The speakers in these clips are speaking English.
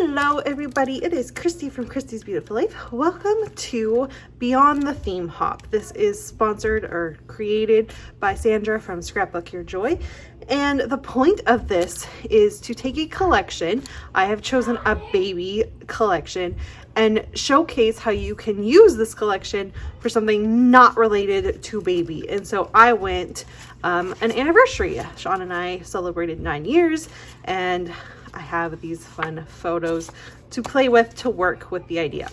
Hello everybody, it is Christy from Christy's Beautiful Life. Welcome to Beyond the Theme Hop. This is sponsored or created by Sandra from Scrapbook Your Joy. And the point of this is to take a collection. I have chosen a baby collection and showcase how you can use this collection for something not related to baby. And so I went an anniversary. Sean and I celebrated 9 years, and I have these fun photos to play with to work with the idea.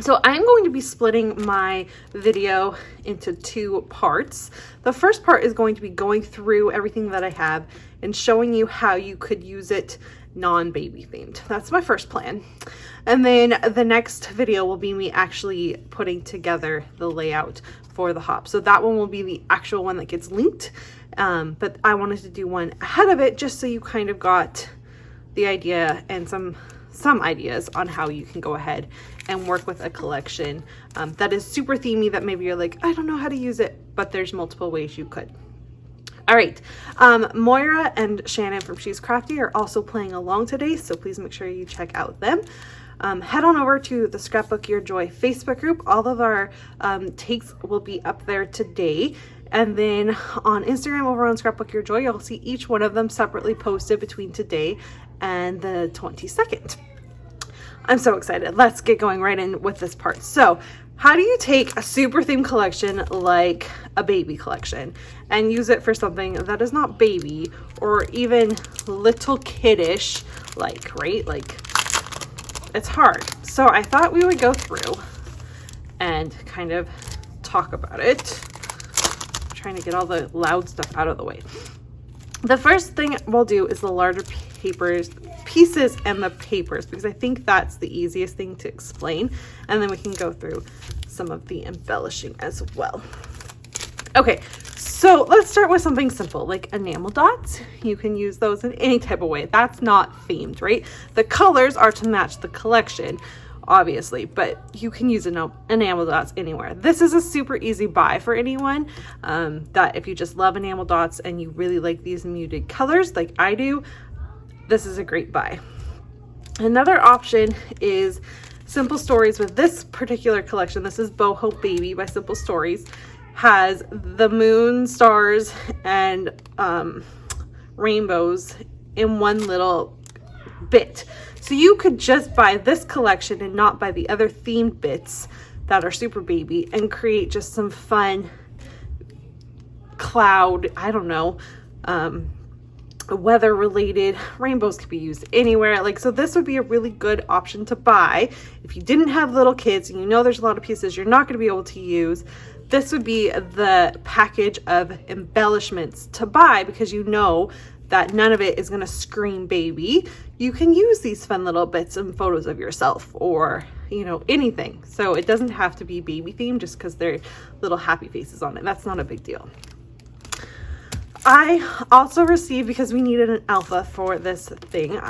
So I'm going to be splitting my video into two parts. The first part is going to be going through everything that I have and showing you how you could use it non-baby themed. That's my first plan. And then the next video will be me actually putting together the layout for the hop. So that one will be the actual one that gets linked. But I wanted to do one ahead of it just so you kind of got the idea and some ideas on how you can go ahead and work with a collection that is super themey, that maybe you're like, I don't know how to use it, but there's multiple ways you could. All right, Moira and Shannon from She's Crafty are also playing along today, so please make sure you check out them. Head on over to the Scrapbook Your Joy Facebook group. All of our takes will be up there today. And then on Instagram over on Scrapbook Your Joy, you'll see each one of them separately posted between today and the 22nd. I'm so excited. Let's get going right in with this part. So how do you take a super themed collection like a baby collection and use it for something that is not baby or even little kiddish, like, right? Like, it's hard. So I thought we would go through and kind of talk about it. I'm trying to get all the loud stuff out of the way. The first thing we'll do is the larger pieces and the papers, because I think that's the easiest thing to explain, and then we can go through some of the embellishing as well. Okay, so let's start with something simple like enamel dots. You can use those in any type of way. That's not themed, right? The colors are to match the collection, obviously, but you can use enamel dots anywhere. This is a super easy buy for anyone that if you just love enamel dots and you really like these muted colors like I do, this is a great buy. Another option is Simple Stories. With this particular collection, this is Boho Baby by Simple Stories, has the moon, stars, and rainbows in one little bit. So you could just buy this collection and not buy the other themed bits that are super baby and create just some fun cloud, I don't know, weather related. Rainbows could be used anywhere. Like, so this would be a really good option to buy if you didn't have little kids and you know there's a lot of pieces you're not going to be able to use. This would be the package of embellishments to buy, because you know that none of it is going to scream baby. You can use these fun little bits and photos of yourself, or, you know, anything. So it doesn't have to be baby themed just because they're little happy faces on it. That's not a big deal. I also received, because we needed an alpha for this thing,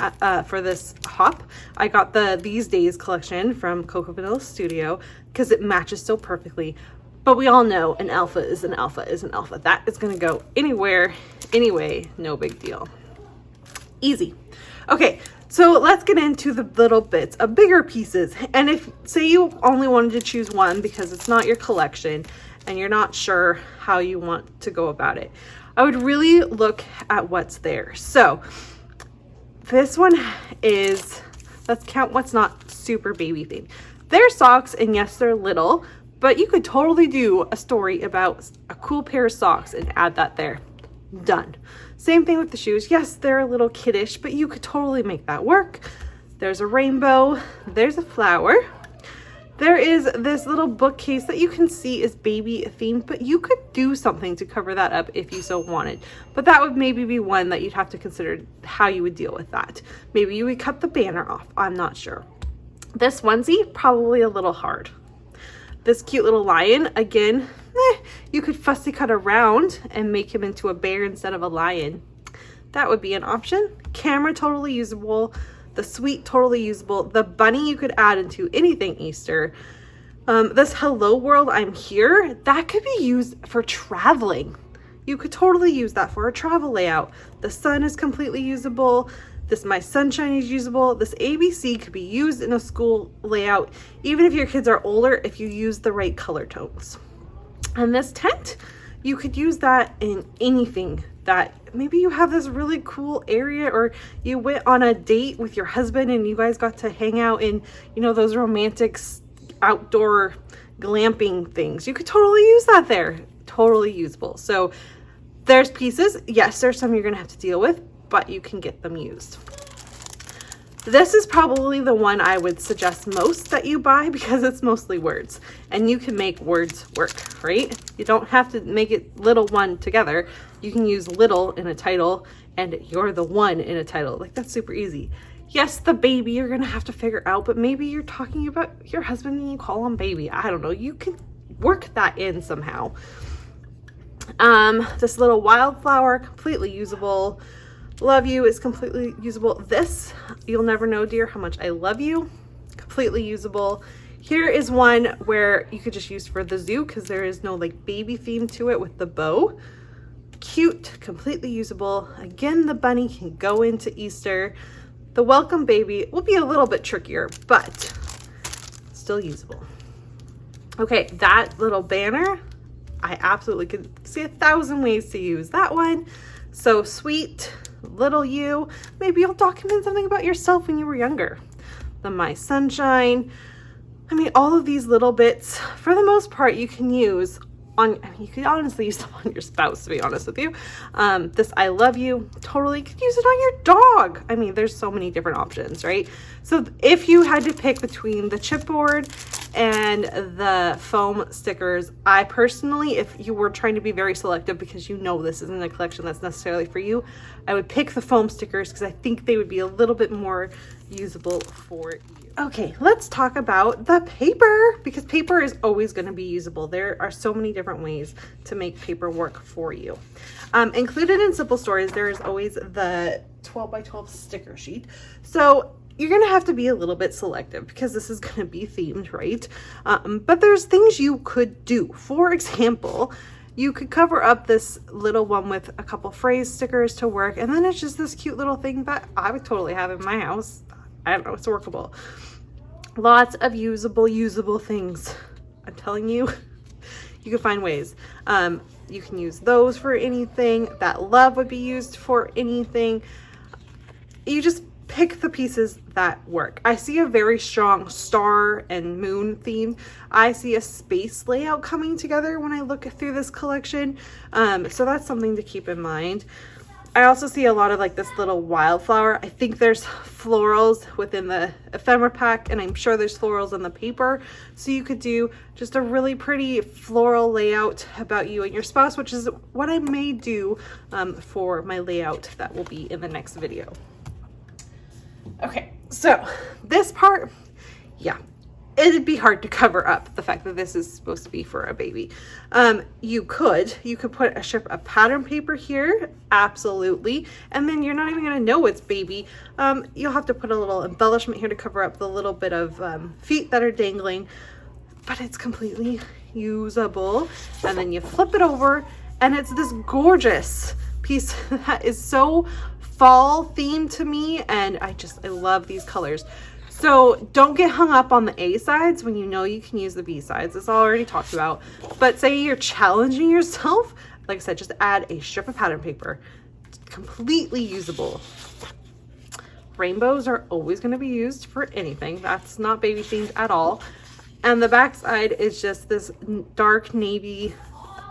for this hop, I got the These Days collection from Cocoa Vanilla Studio because it matches so perfectly. But we all know an alpha is an alpha is an alpha. That is going to go anywhere, anyway, no big deal. Easy. Okay, so let's get into the little bits of bigger pieces. And if, say you only wanted to choose one because it's not your collection and you're not sure how you want to go about it, I would really look at what's there. So this one is, let's count what's not super baby themed. They're socks, and yes, they're little, but you could totally do a story about a cool pair of socks and add that there. Done. Same thing with the shoes. Yes, they're a little kiddish, but you could totally make that work. There's a rainbow. There's a flower. There is this little bookcase that you can see is baby themed, but you could do something to cover that up if you so wanted. But that would maybe be one that you'd have to consider how you would deal with that. Maybe you would cut the banner off. I'm not sure. This onesie, probably a little hard. This cute little lion, again, you could fussy cut around and make him into a bear instead of a lion. That would be an option. Camera, totally usable. The sweet, totally usable. The bunny, you could add into anything Easter. This hello world, I'm here, that could be used for traveling. You could totally use that for a travel layout. The sun is completely usable. This My Sunshine is usable. This ABC could be used in a school layout, even if your kids are older, if you use the right color tones. And this tent, you could use that in anything that maybe you have this really cool area, or you went on a date with your husband and you guys got to hang out in, you know, those romantic outdoor glamping things. You could totally use that there. Totally usable. So there's pieces. Yes, there's some you're going to have to deal with, but you can get them used. This is probably the one I would suggest most that you buy because it's mostly words, and you can make words work, right? You don't have to make it little one together. You can use little in a title and you're the one in a title. Like, that's super easy. Yes, the baby you're going to have to figure out, but maybe you're talking about your husband and you call him baby. I don't know. You can work that in somehow. This little wildflower, completely usable. Love you is completely usable. This, you'll never know, dear, how much I love you. Completely usable. Here is one where you could just use for the zoo because there is no like baby theme to it with the bow. Cute, completely usable. Again, the bunny can go into Easter. The welcome baby will be a little bit trickier, but still usable. Okay, that little banner, I absolutely could see 1,000 ways to use that one. So sweet. Little you, maybe you'll document something about yourself when you were younger. The My Sunshine, I mean, all of these little bits, for the most part, you can use on, I mean, you could honestly use them on your spouse, to be honest with you. This I love you, totally could use it on your dog. I mean, there's so many different options, right? So if you had to pick between the chipboard and the foam stickers, I personally, if you were trying to be very selective because you know this isn't a collection that's necessarily for you, I would pick the foam stickers because I think they would be a little bit more usable for you. Okay, let's talk about the paper, because paper is always going to be usable. There are so many different ways to make paper work for you. Included in Simple Stories, there is always the 12 by 12 sticker sheet. So you're going to have to be a little bit selective because this is going to be themed, right? But there's things you could do. For example, you could cover up this little one with a couple phrase stickers to work, and then it's just this cute little thing that I would totally have in my house. I don't know, it's workable. Lots of usable things. I'm telling you, you can find ways. You can use those for anything. That love would be used for anything. You just pick the pieces that work. I see a very strong star and moon theme. I see a space layout coming together when I look through this collection. So that's something to keep in mind. I also see a lot of like this little wildflower. I think there's florals within the ephemera pack, and I'm sure there's florals in the paper. So you could do just a really pretty floral layout about you and your spouse, which is what I may do for my layout that will be in the next video. Okay, so this part, yeah, it'd be hard to cover up the fact that this is supposed to be for a baby. You could put a strip of pattern paper here, absolutely, and then you're not even gonna know it's baby. You'll have to put a little embellishment here to cover up the little bit of feet that are dangling, but it's completely usable. And then you flip it over and it's this gorgeous piece that is so fall themed to me, and I love these colors. So don't get hung up on the A sides when you know you can use the B sides. It's already talked about. But say you're challenging yourself, like I said, just add a strip of pattern paper. It's completely usable. Rainbows are always going to be used for anything. That's not baby themed at all. And the back side is just this dark navy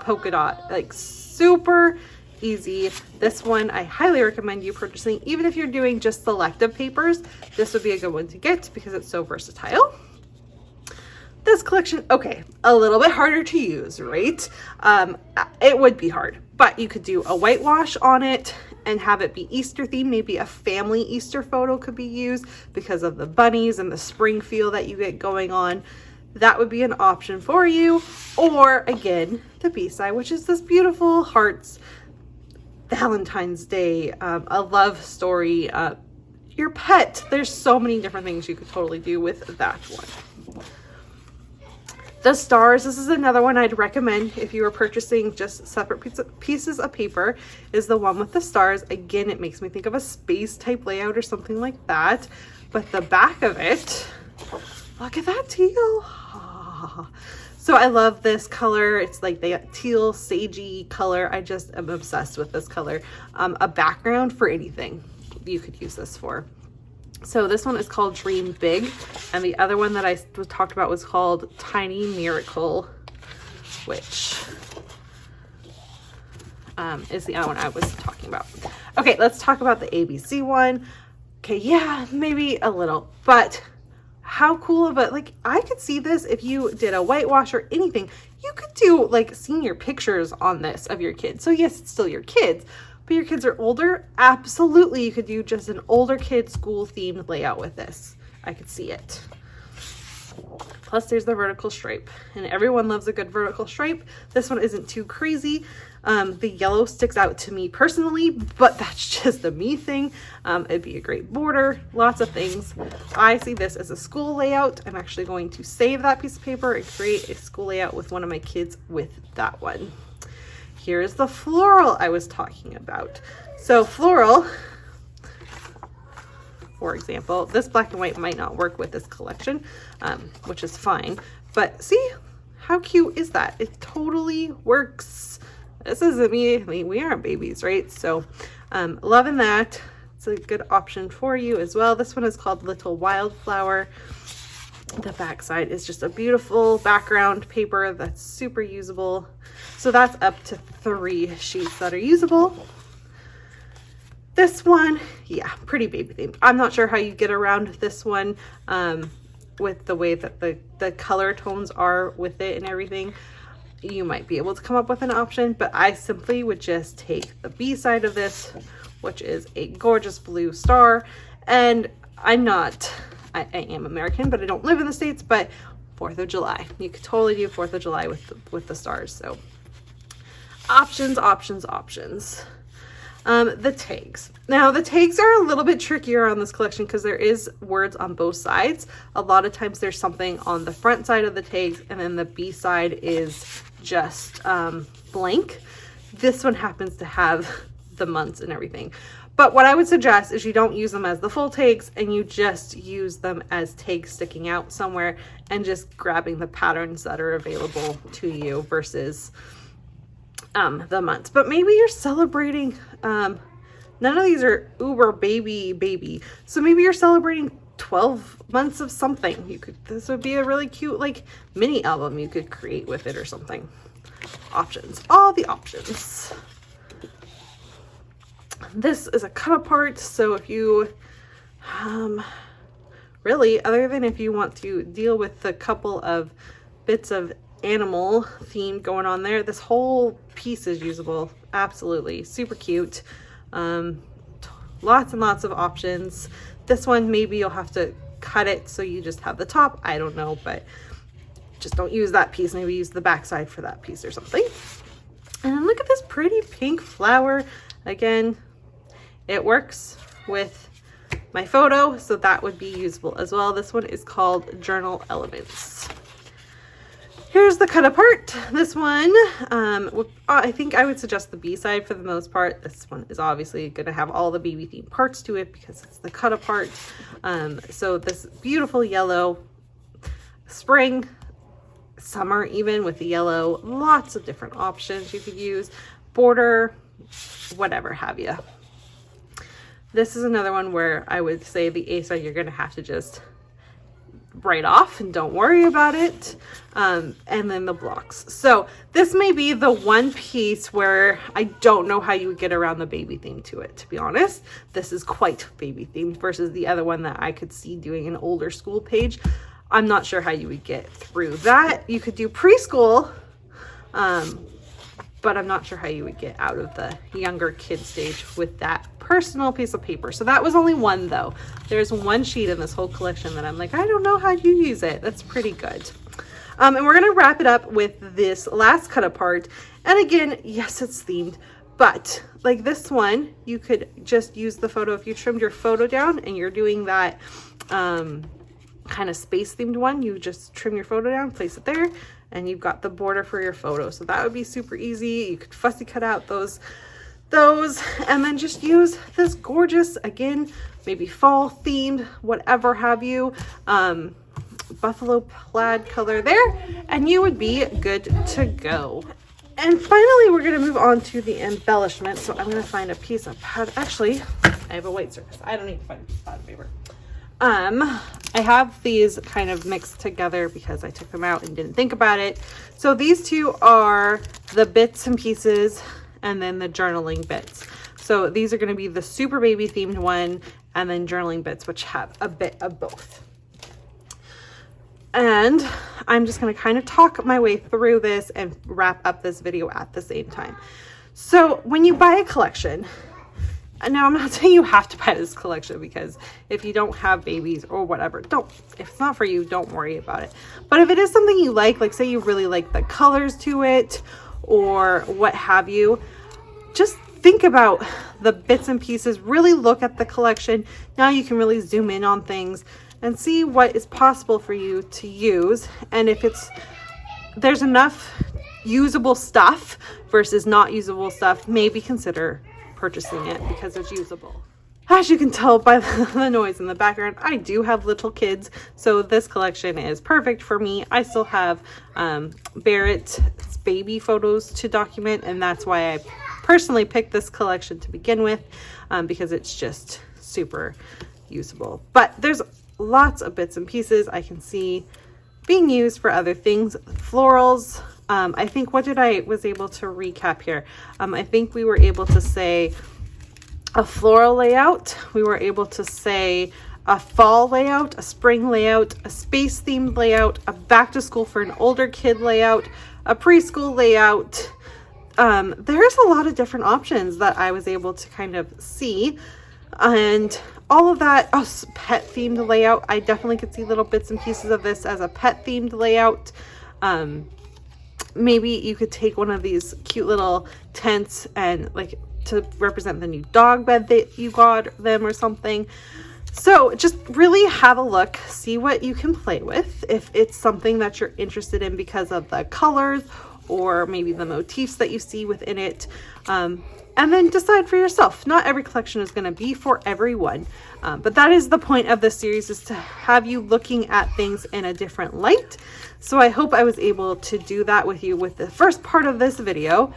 polka dot, like super easy. This one I highly recommend you purchasing. Even if you're doing just selective papers, this would be a good one to get because it's so versatile. This collection, okay, a little bit harder to use, right? It would be hard, but you could do a whitewash on it and have it be Easter themed. Maybe a family Easter photo could be used because of the bunnies and the spring feel that you get going on. That would be an option for you. Or again, the B-side, which is this beautiful hearts, Valentine's Day, a love story, your pet. There's so many different things you could totally do with that one. The stars, this is another one I'd recommend if you were purchasing just separate pieces of paper, is the one with the stars. Again, it makes me think of a space type layout or something like that. But the back of it, look at that teal. So I love this color. It's like the teal sagey color. I just am obsessed with this color. A background for anything you could use this for. So this one is called Dream Big, and the other one that I talked about was called Tiny Miracle, which is the other one I was talking about. Okay, let's talk about the ABC one. Okay, yeah, maybe a little, but how cool of a, like, I could see this if you did a whitewash or anything. You could do like senior pictures on this of your kids. So yes, it's still your kids, but your kids are older. Absolutely, you could do just an older kid school themed layout with this. I could see it. Plus there's the vertical stripe, and everyone loves a good vertical stripe. This one isn't too crazy. The yellow sticks out to me personally, but that's just a me thing. It'd be a great border, lots of things. I see this as a school layout. I'm actually going to save that piece of paper and create a school layout with one of my kids with that one. Here's the floral I was talking about. So floral, for example, this black and white might not work with this collection, which is fine, but see how cute is that? It totally works. This isn't me. I mean, we aren't babies, right? So loving that. It's a good option for you as well. This one is called Little Wildflower. The back side is just a beautiful background paper that's super usable. So that's up to 3 sheets that are usable. This one, yeah, pretty baby themed. I'm not sure how you get around this one with the way that the color tones are with it and everything. You might be able to come up with an option, but I simply would just take the B side of this, which is a gorgeous blue star. And I am American, but I don't live in the States, but 4th of July. You could totally do 4th of July with the stars. So options, options, options. The tags. Now the tags are a little bit trickier on this collection because there is words on both sides. A lot of times there's something on the front side of the tags, and then the B side is just blank. This one happens to have the months and everything. But what I would suggest is you don't use them as the full tags, and you just use them as tags sticking out somewhere and just grabbing the patterns that are available to you versus the months. But maybe you're celebrating, none of these are uber baby. So maybe you're celebrating 12 months of something. This would be a really cute like mini album you could create with it or something. Options, all the options. This is a cut apart. So if you, really, other than if you want to deal with the couple of bits of animal theme going on there, this whole piece is usable. Absolutely super cute. Lots and lots of options. This one maybe you'll have to cut it so you just have the top. I don't know, but just don't use that piece. Maybe use the backside for that piece or something. And look at this pretty pink flower. Again, it works with my photo, so that would be usable as well. This one is called Journal Elements. Here's the cut apart. This one, I think I would suggest the B side for the most part. This one is obviously going to have all the baby themed parts to it because it's the cut apart. So this beautiful yellow, spring, summer even with the yellow, lots of different options you could use, border, whatever have you. This is another one where I would say the A side you're going to have to just write off and don't worry about it. And then the blocks. So this may be the one piece where I don't know how you would get around the baby theme to it, to be honest. This is quite baby themed versus the other one that I could see doing an older school page. I'm not sure how you would get through that. You could do preschool, but I'm not sure how you would get out of the younger kid stage with that personal piece of paper. So that was only one though. There's one sheet in this whole collection that I'm like, I don't know how you use it. That's pretty good. And we're gonna wrap it up with this last cut apart. And again, yes, it's themed, but like this one, you could just use the photo. If you trimmed your photo down and you're doing that kind of space themed one, you just trim your photo down, place it there, and you've got the border for your photo. So that would be super easy. You could fussy cut out those, and then just use this gorgeous, again, maybe fall themed, whatever have you, buffalo plaid color there, and you would be good to go. And finally, we're going to move on to the embellishment. So I'm going to find a piece of pad. Actually, I have a white surface. I don't need to find a piece of pad paper. I have these kind of mixed together because I took them out and didn't think about it. So these two are the bits and pieces and then the journaling bits. So these are going to be the super baby themed one and then journaling bits, which have a bit of both. And I'm just going to kind of talk my way through this and wrap up this video at the same time. So when you buy a collection, and now I'm not saying you have to buy this collection, because if you don't have babies or whatever, if it's not for you, don't worry about it. But if it is something you like say you really like the colors to it or what have you, just think about the bits and pieces, really look at the collection. Now you can really zoom in on things and see what is possible for you to use. And if there's enough usable stuff versus not usable stuff, maybe consider purchasing it because it's usable. As you can tell by the noise in the background, I do have little kids, so this collection is perfect for me. I still have Barrett's baby photos to document, and that's why I personally picked this collection to begin with, because it's just super usable. But there's lots of bits and pieces I can see being used for other things. Florals, I think, what did I was able to recap here? I think we were able to say a floral layout, we were able to say a fall layout, a spring layout, a space themed layout, a back to school for an older kid layout, a preschool layout. There's a lot of different options that I was able to kind of see. And all of that, pet themed layout. I definitely could see little bits and pieces of this as a pet themed layout. Maybe you could take one of these cute little tents and like to represent the new dog bed that you got them or something. So just really have a look, see what you can play with. If it's something that you're interested in because of the colors or maybe the motifs that you see within it. And then decide for yourself. Not every collection is going to be for everyone, but that is the point of this series, is to have you looking at things in a different light. So I hope I was able to do that with you with the first part of this video.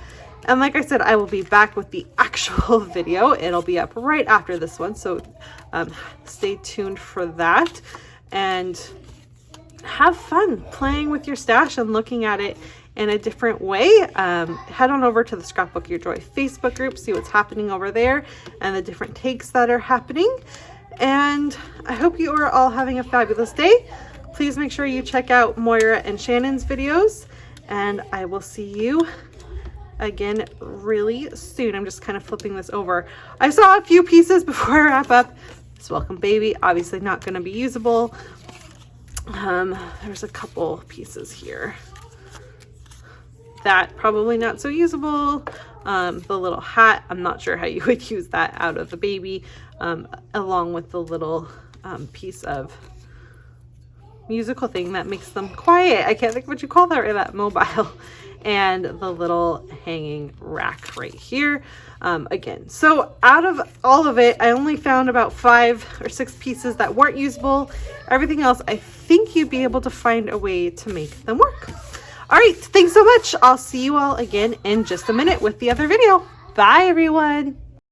And like I said, I will be back with the actual video. It'll be up right after this one, so stay tuned for that. And have fun playing with your stash and looking at it in a different way. Head on over to the Scrapbook Your Joy Facebook group, see what's happening over there and the different takes that are happening. And I hope you are all having a fabulous day. Please make sure you check out Moira and Shannon's videos, and I will see you again really soon. I'm just kind of flipping this over. I saw a few pieces before I wrap up. This welcome baby, obviously not going to be usable. There's a couple pieces here that probably not so usable. The little hat, I'm not sure how you would use that out of the baby, along with the little piece of musical thing that makes them quiet. I can't think what you call that, or that mobile. And the little hanging rack right here. Again, so out of all of it, I only found about 5 or 6 pieces that weren't usable. Everything else, I think you'd be able to find a way to make them work. All right, thanks so much. I'll see you all again in just a minute with the other video. Bye, everyone.